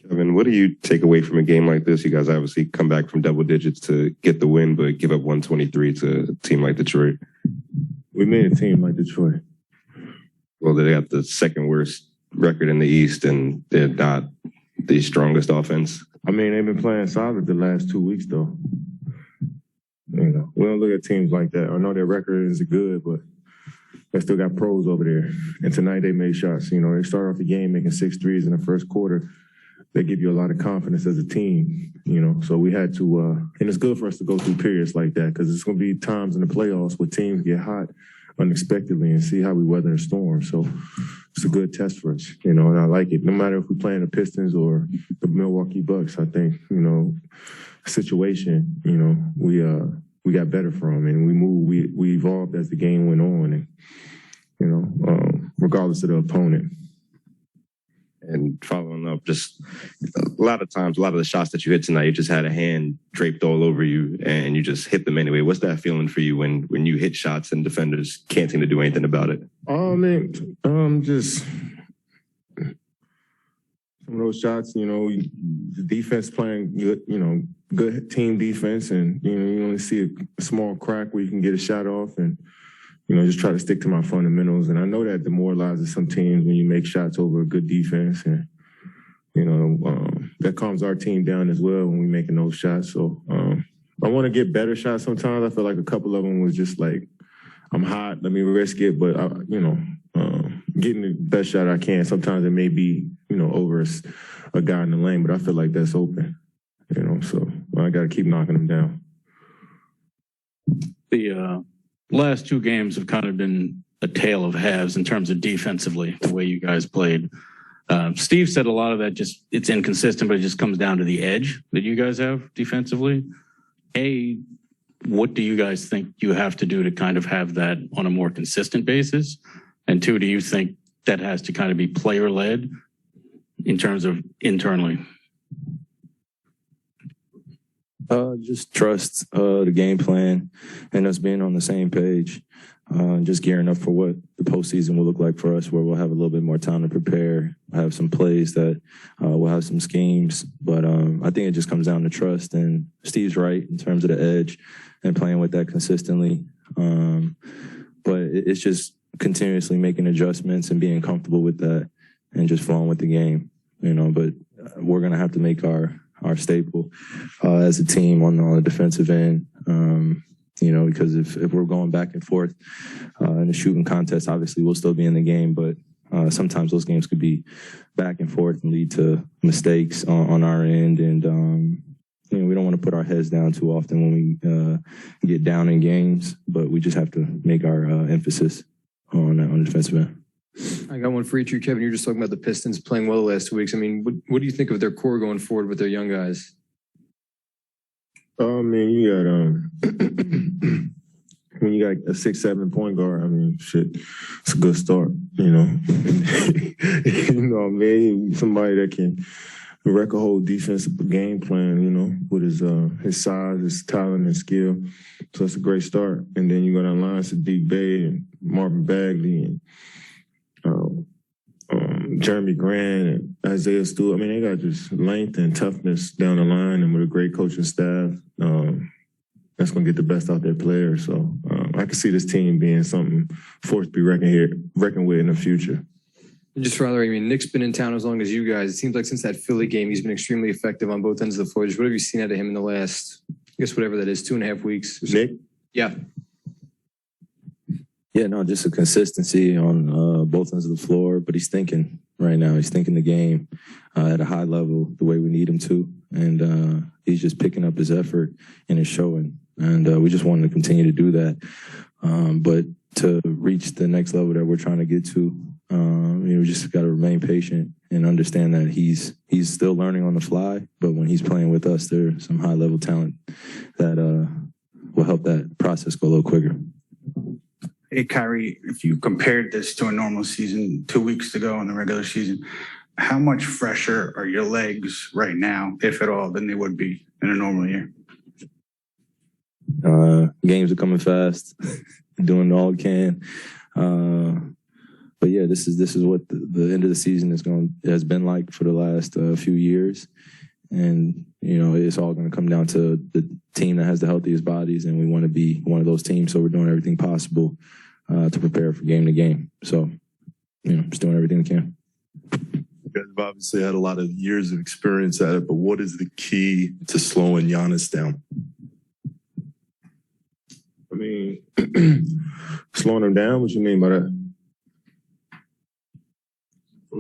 Kevin, what do you take away from a game like this? You guys obviously come back from double digits to get the win, but give up 123 to a team like Detroit. We made a team like Detroit. Well, they got the second worst record in the East, and they're not the strongest offense. I mean, they've been playing solid the last 2 weeks, though. You know, we don't look at teams like that. I know their record is good, but they still got pros over there. And tonight they made shots. You know, they started off the game making 6 threes in the first quarter. They give you a lot of confidence as a team, you know. So we had to, and it's good for us to go through periods like that because it's going to be times in the playoffs where teams get hot unexpectedly and see how we weather the storm. So it's a good test for us, you know, and I like it. No matter if we play in the Pistons or the Milwaukee Bucks, I think, you know, situation, you know, we got better from and we moved, we evolved as the game went on and, you know, regardless of the opponent. And following up, just a lot of times, a lot of the shots that you hit tonight, you just had a hand draped all over you and you just hit them anyway. What's that feeling for you when you hit shots and defenders can't seem to do anything about it? Oh, man, just some of those shots, you know, the defense playing good, you know, good team defense and, you know, you only see a small crack where you can get a shot off and, you know, just try to stick to my fundamentals. And I know that demoralizes some teams when you make shots over a good defense. And, you know, that calms our team down as well when we're making those shots. So I want to get better shots sometimes. I feel like a couple of them was just like, I'm hot, let me risk it. But, you know, getting the best shot I can. Sometimes it may be, you know, over a guy in the lane, but I feel like that's open, you know. So I got to keep knocking them down. The last 2 games have kind of been a tale of halves in terms of defensively, the way you guys played. Steve said a lot of that just, it's inconsistent, but it just comes down to the edge that you guys have defensively. A, what do you guys think you have to do to kind of have that on a more consistent basis? And 2, do you think that has to kind of be player-led in terms of internally? Just trust the game plan and us being on the same page. Just gearing up for what the postseason will look like for us, where we'll have a little bit more time to prepare, have some plays that we'll have some schemes. But I think it just comes down to trust. And Steve's right in terms of the edge and playing with that consistently. But it's just continuously making adjustments and being comfortable with that and just flowing with the game, you know. But we're going to have to make our staple as a team on the defensive end, you know, because if we're going back and forth in the shooting contest, obviously we'll still be in the game, but sometimes those games could be back and forth and lead to mistakes on our end. And, you know, we don't want to put our heads down too often when we get down in games, but we just have to make our emphasis on the defensive end. I got one for you, Kevin. You're just talking about the Pistons playing well the last 2 weeks. I mean, what do you think of their core going forward with their young guys? Oh, man, you got when you got a 6'7" point guard, I mean, shit, it's a good start, you know. You know, man, somebody that can wreck a whole defensive game plan, you know, with his size, his talent, and skill. So it's a great start. And then you got online Sadiq Bey and Marvin Bagley and Jeremy Grant and Isaiah Stewart. I mean, they got just length and toughness down the line, and with a great coaching staff, that's going to get the best out their players. So I can see this team being something forced to be reckoned with in the future. And just for other, I mean, Nick's been in town as long as you guys. It seems like since that Philly game, he's been extremely effective on both ends of the floor. Just what have you seen out of him in the last, I guess, whatever that is, 2.5 weeks? Nick? Yeah. Yeah, no, just a consistency on both ends of the floor. But he's thinking right now. He's thinking the game at a high level, the way we need him to. And he's just picking up his effort and it's showing. And we just want to continue to do that. But to reach the next level that we're trying to get to, you know, we just got to remain patient and understand that he's still learning on the fly. But when he's playing with us, there's some high-level talent that will help that process go a little quicker. Hey, Kyrie, if you compared this to a normal season 2 weeks ago in the regular season, how much fresher are your legs right now, if at all, than they would be in a normal year? Games are coming fast, doing all we can. But yeah, this is what the end of the season has been like for the last few years. And, you know, it's all going to come down to the team that has the healthiest bodies, and we want to be one of those teams. So we're doing everything possible to prepare for game to game. So, you know, just doing everything we can. You guys have obviously had a lot of years of experience at it, but what is the key to slowing Giannis down? I mean, slowing him down? What you mean by that? So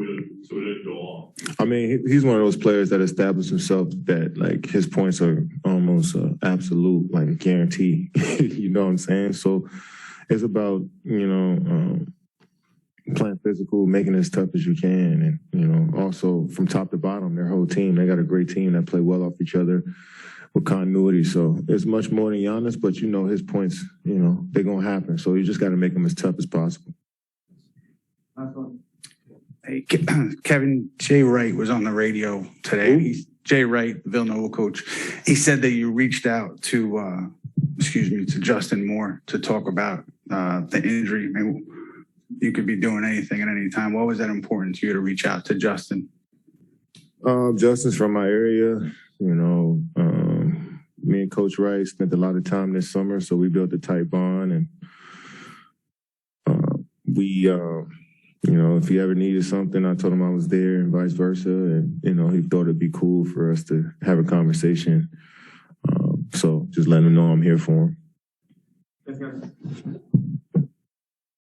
we didn't go off. I mean, he's one of those players that established himself that, like, his points are almost absolute, like a guarantee. You know what I'm saying? So it's about, you know, playing physical, making it as tough as you can. And, you know, also from top to bottom, their whole team, they got a great team that play well off each other with continuity. So it's much more than Giannis, but, you know, his points, you know, they're going to happen. So you just got to make them as tough as possible. Hey, Kevin, Jay Wright was on the radio today. Jay Wright, Villanova coach. He said that you reached out to, to Justin Moore to talk about the injury. I mean, you could be doing anything at any time. Why was that important to you to reach out to Justin? Justin's from my area. You know, me and Coach Wright spent a lot of time this summer, so we built a tight bond. And you know, if he ever needed something, I told him I was there and vice versa. And, you know, he thought it'd be cool for us to have a conversation. So just letting him know I'm here for him.